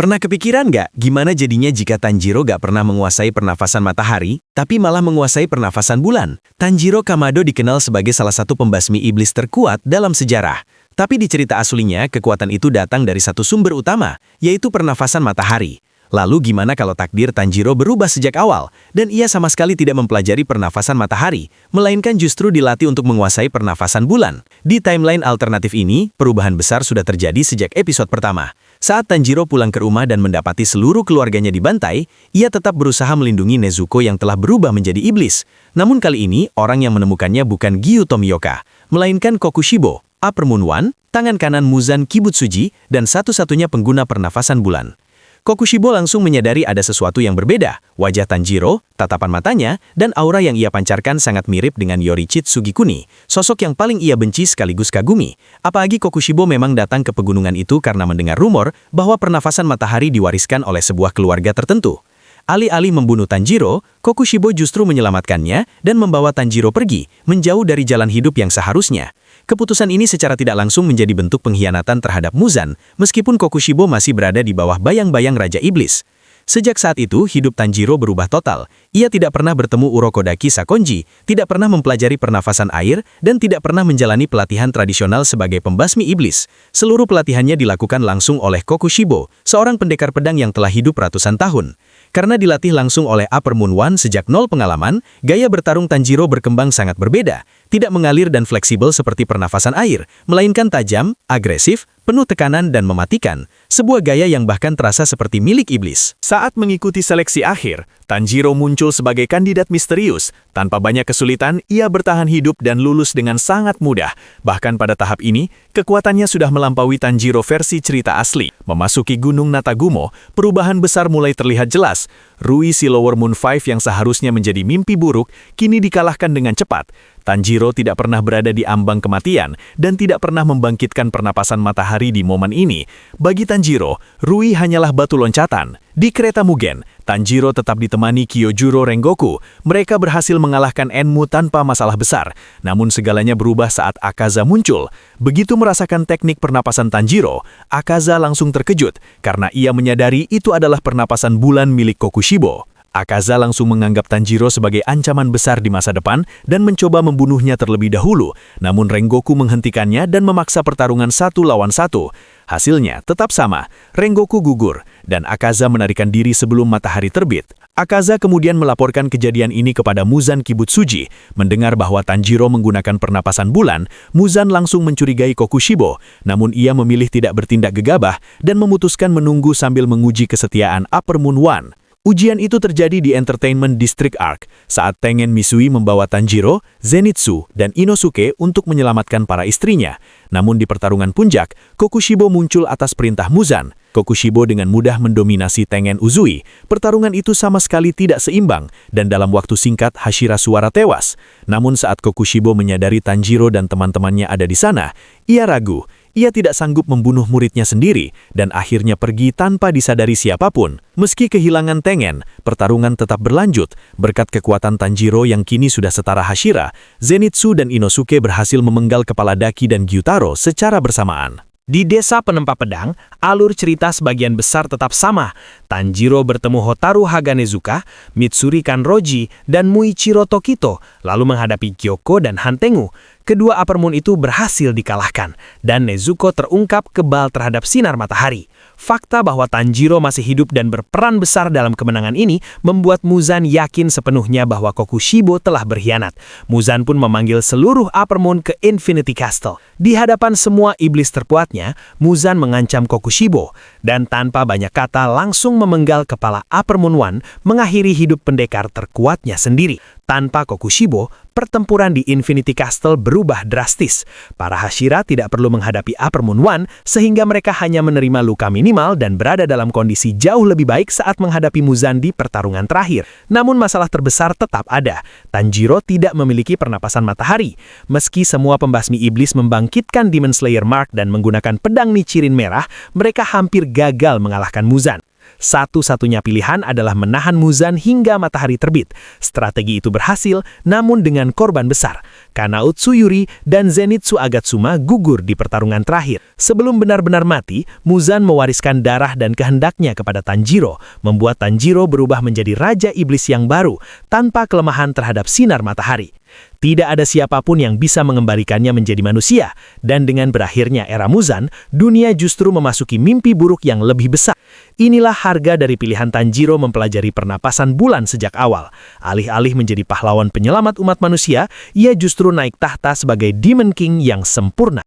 Pernah kepikiran nggak gimana jadinya jika Tanjiro nggak pernah menguasai pernafasan matahari, tapi malah menguasai pernafasan bulan? Tanjiro Kamado dikenal sebagai salah satu pembasmi iblis terkuat dalam sejarah. Tapi di cerita aslinya, kekuatan itu datang dari satu sumber utama, yaitu pernafasan matahari. Lalu gimana kalau takdir Tanjiro berubah sejak awal, dan ia sama sekali tidak mempelajari pernafasan matahari, melainkan justru dilatih untuk menguasai pernafasan bulan? Di timeline alternatif ini, perubahan besar sudah terjadi sejak episode pertama. Saat Tanjiro pulang ke rumah dan mendapati seluruh keluarganya dibantai, ia tetap berusaha melindungi Nezuko yang telah berubah menjadi iblis. Namun kali ini, orang yang menemukannya bukan Gyu Tomioka, melainkan Kokushibo, Upper Moon One, tangan kanan Muzan Kibutsuji, dan satu-satunya pengguna pernafasan bulan. Kokushibo langsung menyadari ada sesuatu yang berbeda. Wajah Tanjiro, tatapan matanya, dan aura yang ia pancarkan sangat mirip dengan Yorichit Sugikuni, sosok yang paling ia benci sekaligus kagumi. Apalagi Kokushibo memang datang ke pegunungan itu karena mendengar rumor bahwa pernafasan matahari diwariskan oleh sebuah keluarga tertentu. Alih-alih membunuh Tanjiro, Kokushibo justru menyelamatkannya dan membawa Tanjiro pergi, menjauh dari jalan hidup yang seharusnya. Keputusan ini secara tidak langsung menjadi bentuk pengkhianatan terhadap Muzan, meskipun Kokushibo masih berada di bawah bayang-bayang Raja Iblis. Sejak saat itu, hidup Tanjiro berubah total. Ia tidak pernah bertemu Urokodaki Sakonji, tidak pernah mempelajari pernafasan air, dan tidak pernah menjalani pelatihan tradisional sebagai pembasmi iblis. Seluruh pelatihannya dilakukan langsung oleh Kokushibo, seorang pendekar pedang yang telah hidup ratusan tahun. Karena dilatih langsung oleh Upper Moon One sejak nol pengalaman, gaya bertarung Tanjiro berkembang sangat berbeda. Tidak mengalir dan fleksibel seperti pernafasan air, melainkan tajam, agresif, penuh tekanan dan mematikan. Sebuah gaya yang bahkan terasa seperti milik iblis. Saat mengikuti seleksi akhir, Tanjiro muncul sebagai kandidat misterius. Tanpa banyak kesulitan, ia bertahan hidup dan lulus dengan sangat mudah. Bahkan pada tahap ini, kekuatannya sudah melampaui Tanjiro versi cerita asli. Memasuki Gunung Natagumo, perubahan besar mulai terlihat jelas. Rui si Lower Moon 5 yang seharusnya menjadi mimpi buruk, kini dikalahkan dengan cepat. Tanjiro tidak pernah berada di ambang kematian dan tidak pernah membangkitkan pernapasan matahari di momen ini. Bagi Tanjiro, Rui hanyalah batu loncatan. Di kereta Mugen, Tanjiro tetap ditemani Kyojuro Rengoku. Mereka berhasil mengalahkan Enmu tanpa masalah besar. Namun segalanya berubah saat Akaza muncul. Begitu merasakan teknik pernapasan Tanjiro, Akaza langsung terkejut karena ia menyadari itu adalah pernapasan bulan milik Kokushibo. Akaza langsung menganggap Tanjiro sebagai ancaman besar di masa depan dan mencoba membunuhnya terlebih dahulu. Namun Rengoku menghentikannya dan memaksa pertarungan 1 lawan 1. Hasilnya tetap sama, Rengoku gugur dan Akaza menarikan diri sebelum matahari terbit. Akaza kemudian melaporkan kejadian ini kepada Muzan Kibutsuji. Mendengar bahwa Tanjiro menggunakan pernapasan bulan, Muzan langsung mencurigai Kokushibo. Namun ia memilih tidak bertindak gegabah dan memutuskan menunggu sambil menguji kesetiaan Upper Moon One. Ujian itu terjadi di Entertainment District Arc saat Tengen Misui membawa Tanjiro, Zenitsu, dan Inosuke untuk menyelamatkan para istrinya. Namun di pertarungan puncak, Kokushibo muncul atas perintah Muzan. Kokushibo dengan mudah mendominasi Tengen Uzui. Pertarungan itu sama sekali tidak seimbang, dan dalam waktu singkat Hashira Suara tewas. Namun saat Kokushibo menyadari Tanjiro dan teman-temannya ada di sana, ia ragu. Ia tidak sanggup membunuh muridnya sendiri dan akhirnya pergi tanpa disadari siapapun. Meski kehilangan Tengen, pertarungan tetap berlanjut. Berkat kekuatan Tanjiro yang kini sudah setara Hashira, Zenitsu dan Inosuke berhasil memenggal kepala Daki dan Gyutaro secara bersamaan. Di desa penempa pedang, alur cerita sebagian besar tetap sama. Tanjiro bertemu Hotaru Haganezuka, Mitsuri Kanroji, dan Muichiro Tokito, lalu menghadapi Kyoko dan Hantengu. Kedua Upper Moon itu berhasil dikalahkan, dan Nezuko terungkap kebal terhadap sinar matahari. Fakta bahwa Tanjiro masih hidup dan berperan besar dalam kemenangan ini membuat Muzan yakin sepenuhnya bahwa Kokushibo telah berkhianat. Muzan pun memanggil seluruh Upper Moon ke Infinity Castle. Di hadapan semua iblis terkuatnya, Muzan mengancam Kokushibo, dan tanpa banyak kata langsung memenggal kepala Upper Moon One, mengakhiri hidup pendekar terkuatnya sendiri. Tanpa Kokushibo, pertempuran di Infinity Castle berubah drastis. Para Hashira tidak perlu menghadapi Upper Moon One, sehingga mereka hanya menerima luka minimal dan berada dalam kondisi jauh lebih baik saat menghadapi Muzan di pertarungan terakhir. Namun masalah terbesar tetap ada. Tanjiro tidak memiliki pernapasan matahari. Meski semua pembasmi iblis membangkitkan Demon Slayer Mark dan menggunakan pedang Nichirin merah, mereka hampir gagal mengalahkan Muzan. Satu-satunya pilihan adalah menahan Muzan hingga matahari terbit. Strategi itu berhasil, namun dengan korban besar. Kanao Tsuyuri dan Zenitsu Agatsuma gugur di pertarungan terakhir. Sebelum benar-benar mati, Muzan mewariskan darah dan kehendaknya kepada Tanjiro, membuat Tanjiro berubah menjadi Raja Iblis yang baru, tanpa kelemahan terhadap sinar matahari. Tidak ada siapapun yang bisa mengembalikannya menjadi manusia, dan dengan berakhirnya era Muzan, dunia justru memasuki mimpi buruk yang lebih besar. Inilah harga dari pilihan Tanjiro mempelajari pernapasan bulan sejak awal. Alih-alih menjadi pahlawan penyelamat umat manusia, ia justru naik tahta sebagai Demon King yang sempurna.